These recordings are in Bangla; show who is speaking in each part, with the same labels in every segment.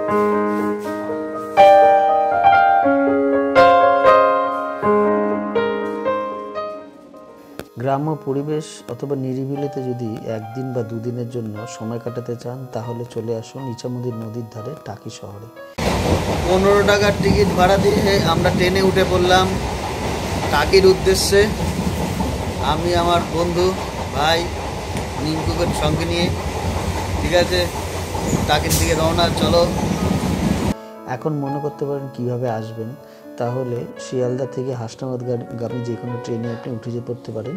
Speaker 1: গ্রাম্য পরিবেশ অথবা নিরিবিলিতে যদি একদিন বা দুদিনের জন্য সময় কাটাতে চান তাহলে চলে আসুন ইছামতি নদীর ধারে টাকি শহরে।
Speaker 2: 15 টাকার টিকিট ভাড়া দিয়ে আমরা ট্রেনে উঠে পড়লাম টাকির উদ্দেশ্যে। আমি আমার বন্ধু ভাই নিমকুকে সঙ্গে নিয়ে, ঠিক আছে, টাকির দিকে রওনা। চলো।
Speaker 1: এখন মনে করতে পারেন কিভাবে আসবেন, তাহলে শিয়ালদা থেকে হাসনাবাদগামী যে কোনো ট্রেনে আপনি উঠে যেতে পড়তে পারেন,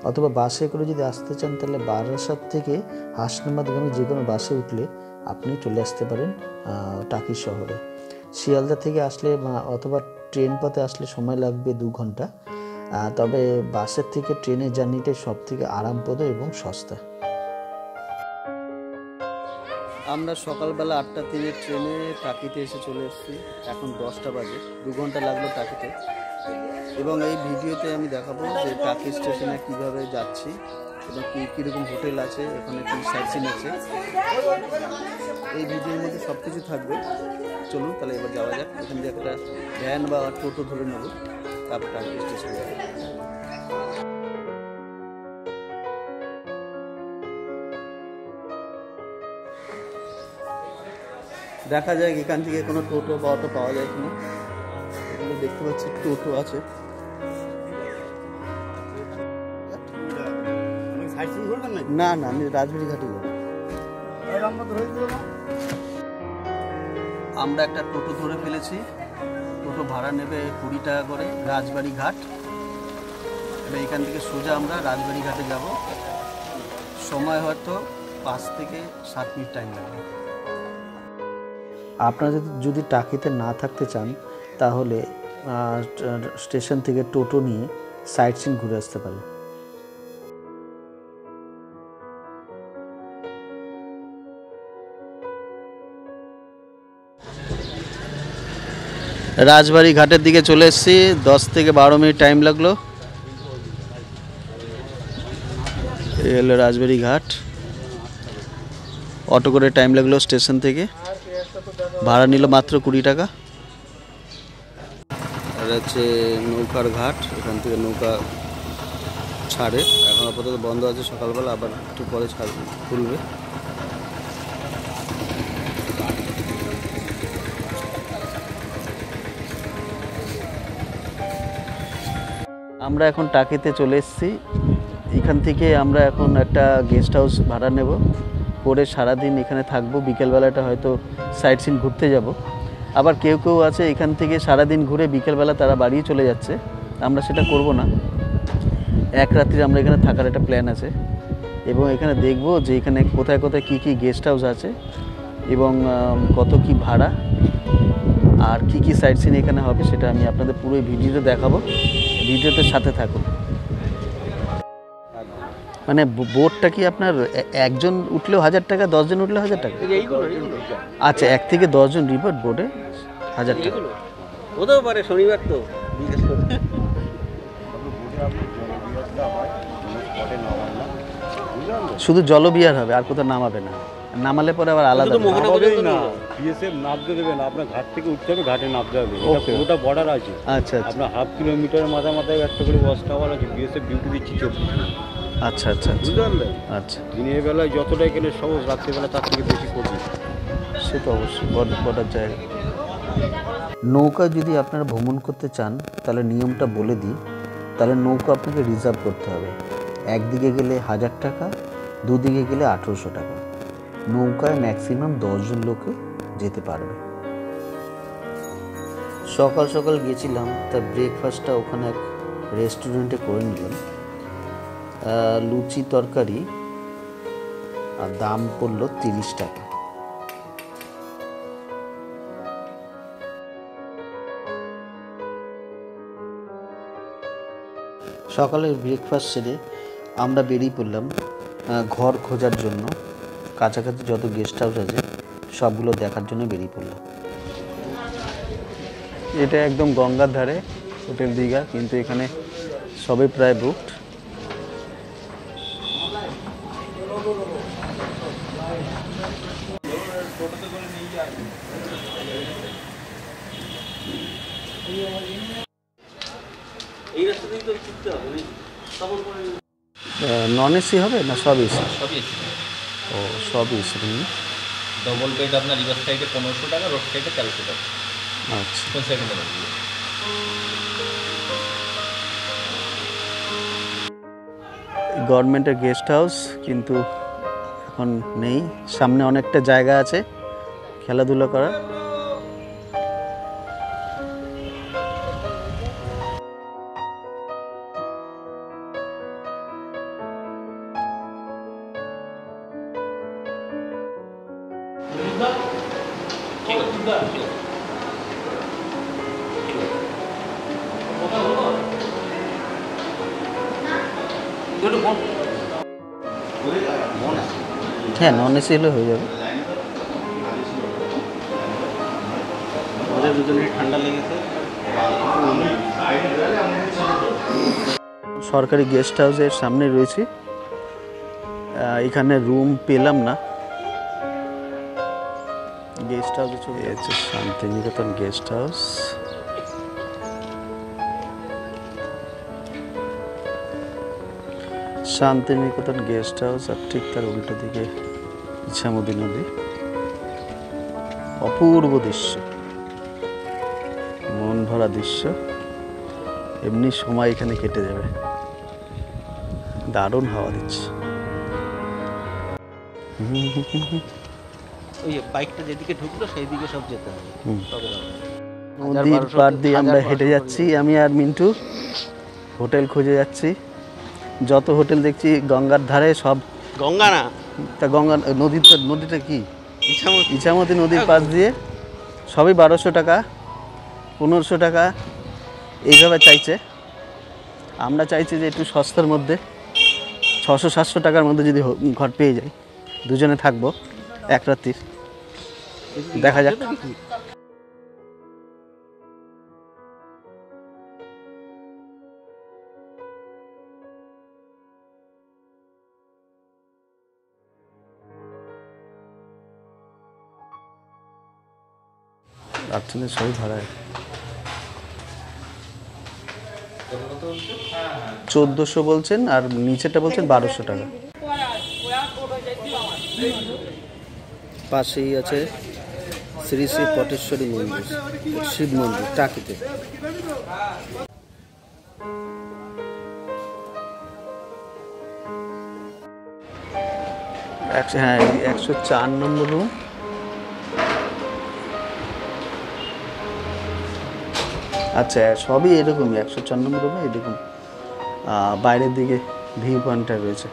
Speaker 1: অথবা বাসে করে যদি আসতে চান তাহলে বারাসাত থেকে হাসনাবাদগামী যে কোনো বাসে উঠলে আপনি চলে আসতে পারেন টাকি শহরে। শিয়ালদা থেকে আসলে অথবা ট্রেন পথে আসলে সময় লাগবে 2 ঘন্টা, তবে বাসের থেকে ট্রেনের জার্নিটাই সব থেকে আরামপ্রদ এবং সস্তা।
Speaker 2: আমরা সকালবেলা 8:03 ট্রেনে টাকিতে এসে চলে এসেছি। এখন 10টা বাজে। 2 ঘন্টা লাগলো টাকিতে। এবং এই ভিডিওতে আমি দেখাবো যে টাকি স্টেশনে কিভাবে যাচ্ছি এবং কীরকম হোটেল আছে, ওখানে কী সাইটসিন আছে, এই ভিডিওর মধ্যে সব কিছু থাকবে। চলুন তাহলে এবার যাওয়া যাক। এখান থেকে একটা ভ্যান বা টোটো ধরে নেব, তারপর টাকি স্টেশনে যাবো। দেখা যায় এখান থেকে কোনো টোটো বা অটো পাওয়া যায় কিনা। এগুলো দেখতে পাচ্ছি টোটো আছে। না না, আমি রাজবাড়ি ঘাটে যাবো। আমরা একটা টোটো ধরে ফেলেছি। টোটো ভাড়া নেবে 20 টাকা করে, রাজবাড়ি ঘাট। এবার এখান থেকে সোজা আমরা রাজবাড়ি ঘাটে যাব। সময় হয়তো 5 থেকে 7 মিনিট টাইম লাগবে।
Speaker 1: আপনারা যদি টাকিতে না থাকতে চান তাহলে স্টেশন থেকে টোটো নিয়ে সাইট সিন ঘুরে আসতে পারেন।
Speaker 2: রাজবাড়ি ঘাটের দিকে চলে এসেছি। 10 থেকে 12 মিনিট টাইম লাগলো। এই হলো রাজবাড়ি ঘাট। অটো করে টাইম লাগলো স্টেশন থেকে। ভাড়া নিল মাত্র 20 টাকা। আর হচ্ছে নৌকার ঘাট। এখান থেকে নৌকা ছাড়ে। এখন আপাতত বন্ধ আছে, সকালবেলা আবার একটু পরে খুলবে। আমরা এখন টাকিতে চলে এসেছি। এখান থেকে আমরা এখন একটা গেস্ট হাউস ভাড়া নেব, করে সারাদিন এখানে থাকবো। বিকেলবেলাটা হয়তো সাইট সিন ঘুরতে যাব। আবার কেউ কেউ আছে এখান থেকে সারাদিন ঘুরে বিকেলবেলা তারা বাড়িয়ে চলে যাচ্ছে। আমরা সেটা করব না। এক রাত্রি আমরা এখানে থাকার একটা প্ল্যান আছে এবং এখানে দেখব যে এখানে কোথায় কোথায় কী কী গেস্ট হাউস আছে এবং কত কি ভাড়া আর কি কি সাইট সিন এখানে হবে সেটা আমি আপনাদের পুরো ভিডিওতে দেখাবো। ভিডিওতে সাথে থাকুন। মানে বোটটা কি আপনার একজন উঠলেও 1000 টাকা, 10 জন উঠলেও 1000 টাকা? আচ্ছা, 1 থেকে 10 জন রিপোর্ট বোটে 1000 টাকা।
Speaker 3: হতেও পারে, শনিবার তো বিশেষ করে।
Speaker 1: শুধু জলবিহার হবে, আর কোথাও নামাবে না। নামালে পরে আবার আলাদা
Speaker 4: না, বিএসএফ নামতে দেবে না। আপনার ঘাট থেকে উঠতে হবে, ঘাটে নামতে হবে। পুরোটা বর্ডার আছে।
Speaker 1: আচ্ছা,
Speaker 4: আপনার হাফ কিলোমিটারের মাথায় মাথায় একটা করে ওয়াচ টাওয়ার আছে। বিএসএফ ডিউটি দিচ্ছি 24 ঘন্টা।
Speaker 1: আচ্ছা আচ্ছা,
Speaker 4: বুঝতে পারলেন?
Speaker 1: আচ্ছা,
Speaker 4: দিনের বেলায় যতটা এখানে সহজ, রাত্রিবেলা তার থেকে বেশি কঠিন।
Speaker 1: সে তো অবশ্যই বর্ডার জায়গা। নৌকা যদি আপনারা ভ্রমণ করতে চান তাহলে নিয়মটা বলে দিই। তাহলে নৌকা আপনাকে রিজার্ভ করতে হবে। একদিকে গেলে 1000 টাকা, দুদিকে গেলে 1800 টাকা। নৌকায় ম্যাক্সিমাম 10 জন লোকে যেতে পারবে। সকাল সকাল গেছিলাম, তার ব্রেকফাস্টটা ওখানে এক রেস্টুরেন্টে করে নিলাম। লুচি তরকারি, আর দাম পড়লো 30 টাকা। সকালের ব্রেকফাস্ট সেরে আমরা বেরিয়ে পড়লাম ঘর খোঁজার জন্য। কাছাকাছি যত গেস্ট হাউস আছে সবগুলো দেখার জন্য বেরিয়ে পড়লাম।
Speaker 2: এটা একদম গঙ্গার ধারে হোটেল দীঘা, কিন্তু এখানে সবে প্রায় বুকড।
Speaker 3: এই রাস্তাতেই তো ফিরতে হবে নাকি? তখন করে
Speaker 2: নন এসি হবে না সব এসি?
Speaker 5: সবই এসি।
Speaker 2: ও সব এসি।
Speaker 5: ডবল বেড আপনার রিভার সাইডে 1500 টাকা, রোড সাইডে 1300 টাকা।
Speaker 2: আচ্ছা,
Speaker 5: কোন সাইডে নেবেন?
Speaker 2: গভর্নমেন্টের গেস্ট হাউস কিন্তু এখন নেই। সামনে অনেকটা জায়গা আছে খেলাধুলা করার।
Speaker 5: ঠিক আছে, ঠিক আছে।
Speaker 2: হ্যাঁ, নন এসি হলে হয়ে যাবে।
Speaker 3: আমাদের দুজনের ঠান্ডা লেগেছে।
Speaker 2: সরকারি গেস্ট হাউসের সামনে রয়েছি। এখানে রুম পেলাম না। গেস্ট হাউসে চলে যাচ্ছে Santiniketan guest house. Santiniketan guest house আর ঠিক তার উল্টো দিকে ইছামতি নদী। অপূর্ব দৃশ্য, মন ভরা দৃশ্য। এমনি সময় এখানে কেটে যাবে। দারুণ হাওয়া দিচ্ছে।
Speaker 3: ওই বাইকটা যেদিকে ঢুকলো সেই দিকে সব যেতে হবে। তবে হবে।
Speaker 2: নদীর পাড় দিয়ে আমরা হেঁটে যাচ্ছি, আমি আর মিন্টু। হোটেল খুঁজে যাচ্ছি। যত হোটেল দেখছি গঙ্গার ধারে সব।
Speaker 3: গঙ্গা না,
Speaker 2: তা গঙ্গা নদীটা কি
Speaker 3: ইছামতি।
Speaker 2: ইছামতি নদীর পাশ দিয়ে সবই 1200 টাকা 1500 টাকা এইভাবে চাইছে। আমরা চাইছি যে একটু সস্তার মধ্যে 600-700 টাকার মধ্যে যদি ঘর পেয়ে যাই, দুজনে থাকবো এক রাত্রির। দেখা যাক। রাত্রিতে সবই ভাড়ায় 1400 বলছেন, আর নিচেটা বলছেন 1200 টাকা। পাশেই আছে শ্রী শ্রী পটেশ্বরী মন্দির, শিব মন্দির টাকিতে। হ্যাঁ, 104 নম্বর রুম। আচ্ছা, সবই এরকমই 104 নম্বর রুমে এরকম বাইরের দিকে ভিউ পয়েন্টটা রয়েছে।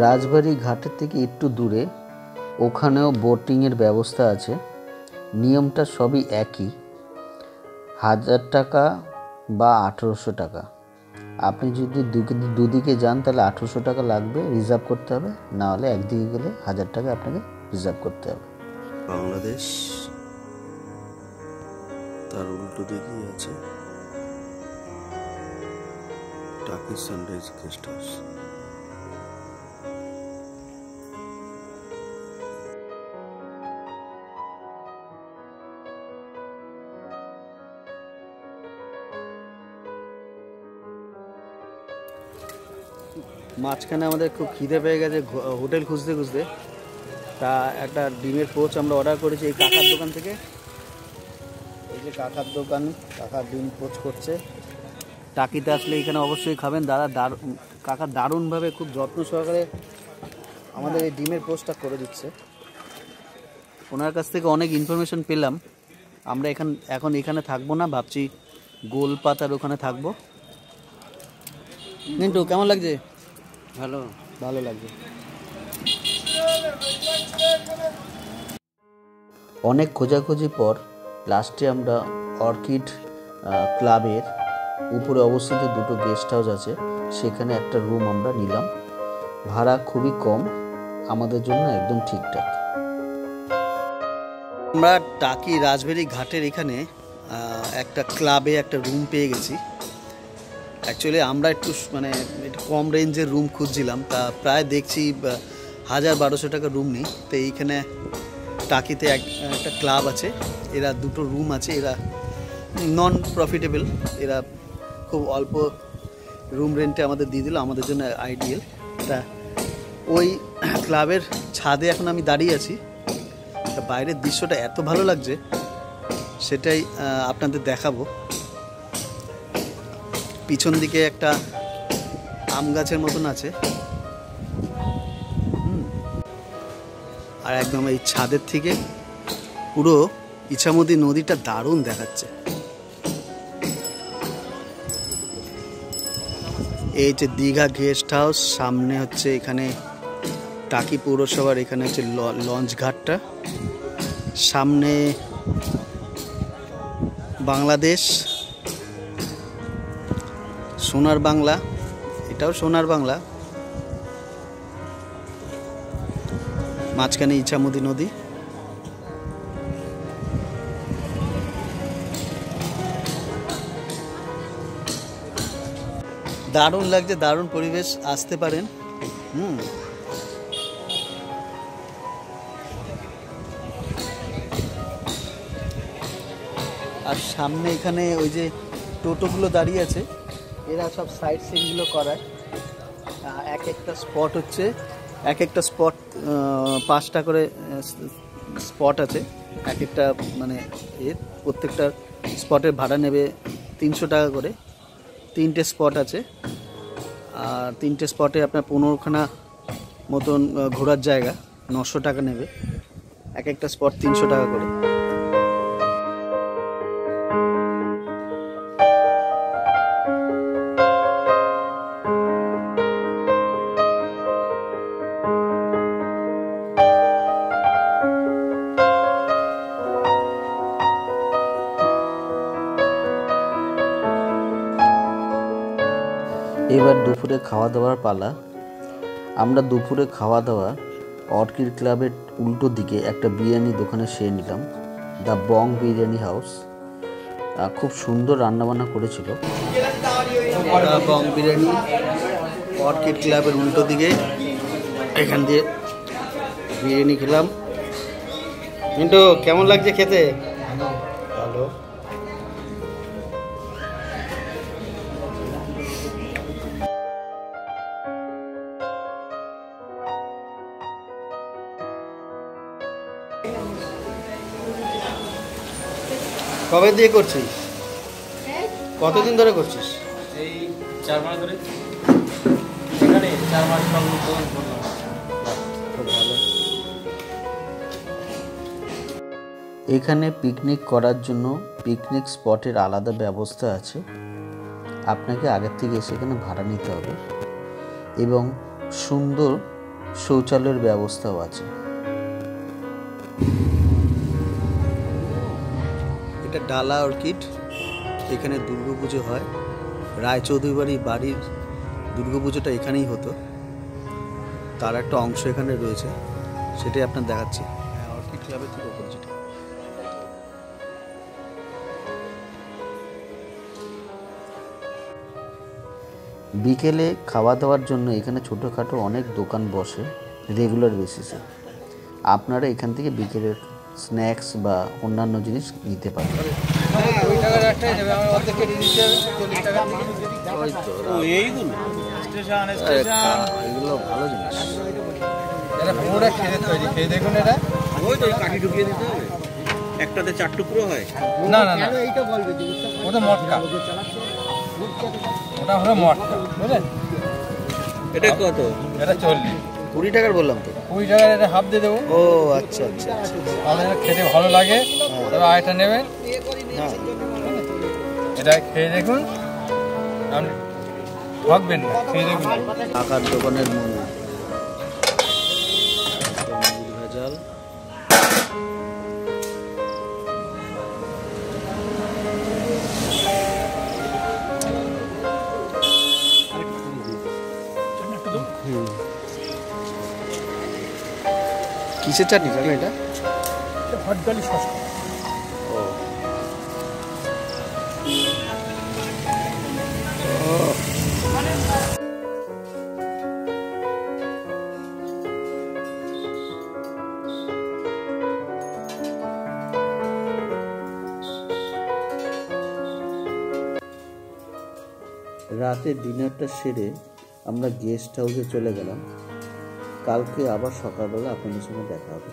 Speaker 2: রাজবাড়ি ঘাটের থেকে একটু দূরে ওখানেও বোটিংয়ের ব্যবস্থা আছে। নিয়মটা সবই একই, 1000 টাকা বা 1800 টাকা। আপনি যদি দুদিকে যান তাহলে 1800 টাকা লাগবে, রিজার্ভ করতে হবে। না হলে একদিকে গেলে 1000 টাকা আপনাকে রিজার্ভ করতে হবে। বাংলাদেশ তার উল্টো দিকেই আছে টাকি সানরাইজ গেস্ট হাউস। মাঝখানে আমাদের খুব খিদে পেয়ে গেছে হোটেল খুঁজতে খুঁজতে, তা একটা ডিমের পোচ আমরা অর্ডার করেছি এই কাকার দোকান থেকে। এই যে কাকার দোকান, কাকার ডিম পোচ করছে। টাকিতে আসলে এখানে অবশ্যই খাবেন। দাদা কাকা দারুণভাবে খুব যত্ন সহকারে আমাদের এই ডিমের পোস্টটা করে দিচ্ছে। ওনার কাছ থেকে অনেক ইনফরমেশন পেলাম। আমরা এখন এখানে থাকবো না, ভাবছি গোলপাতার ওখানে থাকবো। মিন্টু কেমন লাগছে?
Speaker 1: ভালো।
Speaker 2: ভালো লাগছে।
Speaker 1: অনেক খোঁজাখুঁজি পর লাস্টে আমরা অর্কিড ক্লাবের উপরে অবস্থিত দুটো গেস্ট হাউস আছে, সেখানে একটা রুম আমরা নিলাম। ভাড়া খুবই কম, আমাদের জন্য একদম ঠিকঠাক।
Speaker 2: আমরা টাকি রাজবাড়ি ঘাটের এখানে একটা ক্লাবে একটা রুম পেয়ে গেছি। অ্যাকচুয়ালি আমরা একটু কম রেঞ্জের রুম খুঁজছিলাম, তা প্রায় দেখছি 1000-1200 টাকা রুম নেই। তো এইখানে টাকিতে একটা ক্লাব আছে, এরা দুটো রুম আছে, এরা নন প্রফিটেবল, এরা খুব অল্প রুম রেন্টে আমাদের দিয়ে দিল, আমাদের জন্য আইডিয়াল। তা ওই ক্লাবের ছাদে এখন আমি দাঁড়িয়ে আছি। তা বাইরের দৃশ্যটা এত ভালো লাগছে, সেটাই আপনাদের দেখাবো। পিছন দিকে একটা আম গাছের মতন আছে, আর একদম এই ছাদের থেকে পুরো ইছামতি নদীটা দারুণ দেখাচ্ছে। এই যে দীঘা গেস্ট হাউস, সামনে হচ্ছে এখানে টাকি পৌরসভার এখানে হচ্ছে লঞ্চ ঘাটটা, সামনে বাংলাদেশ, সোনার বাংলা, এটাও সোনার বাংলা, মাঝখানে ইছামতি নদী। দারুণ লাগছে, দারুণ পরিবেশ, আসতে পারেন। আর সামনে এখানে ওই যে টোটোগুলো দাঁড়িয়ে আছে, এরা সব সাইড সিনগুলো করায়। এক একটা স্পট হচ্ছে, এক একটা স্পট 5টা করে স্পট আছে, এক একটা প্রত্যেকটা স্পটের ভাড়া নেবে 300 টাকা করে। 3টে স্পট আছে, আর 3টে স্পটে আপনার 15খানা মতন ঘোরার জায়গা, 900 টাকা নেবে, এক একটা স্পট 300 টাকা করে।
Speaker 1: এবার দুপুরে খাওয়া দাওয়ার পালা। আমরা দুপুরে খাওয়া দাওয়া অর্কিড ক্লাবের উল্টো দিকে একটা বিরিয়ানি দোকানে সেরে নিলাম, দ্য বং বিরিয়ানি হাউস। খুব সুন্দর রান্নাবান্না করেছিল।
Speaker 2: বং বিরিয়ানি অর্কিড ক্লাবের উল্টো দিকে, এখান দিয়ে বিরিয়ানি খেলাম। মিন্টু কেমন লাগছে খেতে? ভালো। কবে দিয়ে করছিস? কতদিন ধরে করছিস?
Speaker 3: এই 4 মাস ধরে এখানে 4 মাস করলাম।
Speaker 2: খুব ভালো।
Speaker 1: এখানে পিকনিক করার জন্য পিকনিক স্পটের আলাদা ব্যবস্থা আছে, আপনাকে আগের থেকে সেখানে ভাড়া নিতে হবে, এবং সুন্দর শৌচালয়ের ব্যবস্থাও আছে।
Speaker 2: এটা ডালা অর্কিড, এখানে দুর্গাপুজো হয়। রায়চৌধুরী বাড়ির দুর্গাপুজোটা এখানেই হতো, তার একটা অংশ এখানে রয়েছে, সেটাই আপনার দেখাচ্ছি। অর্কিড ক্লাবের থেকে ওপর যেটা।
Speaker 1: বিকেলে খাওয়া দাওয়ার জন্য এখানে ছোটোখাটো অনেক দোকান বসে রেগুলার বেসিসে। আপনারা এখান থেকে বিকেলের স্ন্যাক্স বা অন্যান্য জিনিস নিতে পারেন।
Speaker 2: এগুলো ভালো জিনিস।
Speaker 3: একটাতে 4 টুকরো হয়।
Speaker 4: না না না, ওটা মটকা, ওটা হলো মটকা, বুঝলেন?
Speaker 2: এটা কত?
Speaker 6: এটা 40।
Speaker 2: 20 টাকার বললাম তো।
Speaker 6: 20 টাকার এটা হাফ দিয়ে দেবো।
Speaker 2: ও আচ্ছা আচ্ছা আচ্ছা।
Speaker 6: তাহলে খেতে ভালো লাগে, তবে আরেকটা নেবেন।
Speaker 2: হ্যাঁ
Speaker 6: এটা খেয়ে দেখুন, আপনি ঠকবেন না, খেয়ে দেখুন।
Speaker 2: কাকার দোকানের মোমো, ভেজাল। কিসের চাটনি কাকা এটা?
Speaker 6: হটডলি সস।
Speaker 2: রাতে ডিনারটা সেরে আমরা গেস্ট হাউসে চলে গেলাম। কালকে আবার সকালবেলা আপনাদের সঙ্গে দেখা হবে।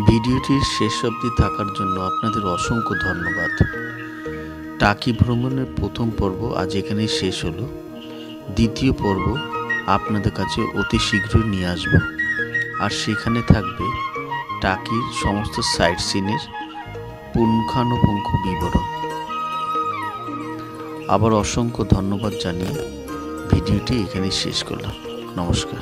Speaker 7: ভিডিওটির শেষ অবধি থাকার জন্য আপনাদের অসংখ্য ধন্যবাদ। টাকি ভ্রমণের প্রথম পর্ব আজ এখানেই শেষ হলো। দ্বিতীয় পর্ব আপনাদের কাছে অতি শীঘ্রই নিয়ে আসব, আর সেখানে থাকবে টাকির সমস্ত সাইট সিনের পুঙ্খানুপুঙ্খ বিবরণ। আবার অসংখ্য ধন্যবাদ জানিয়ে ভিডিওটি এখানেই শেষ করলাম। নমস্কার।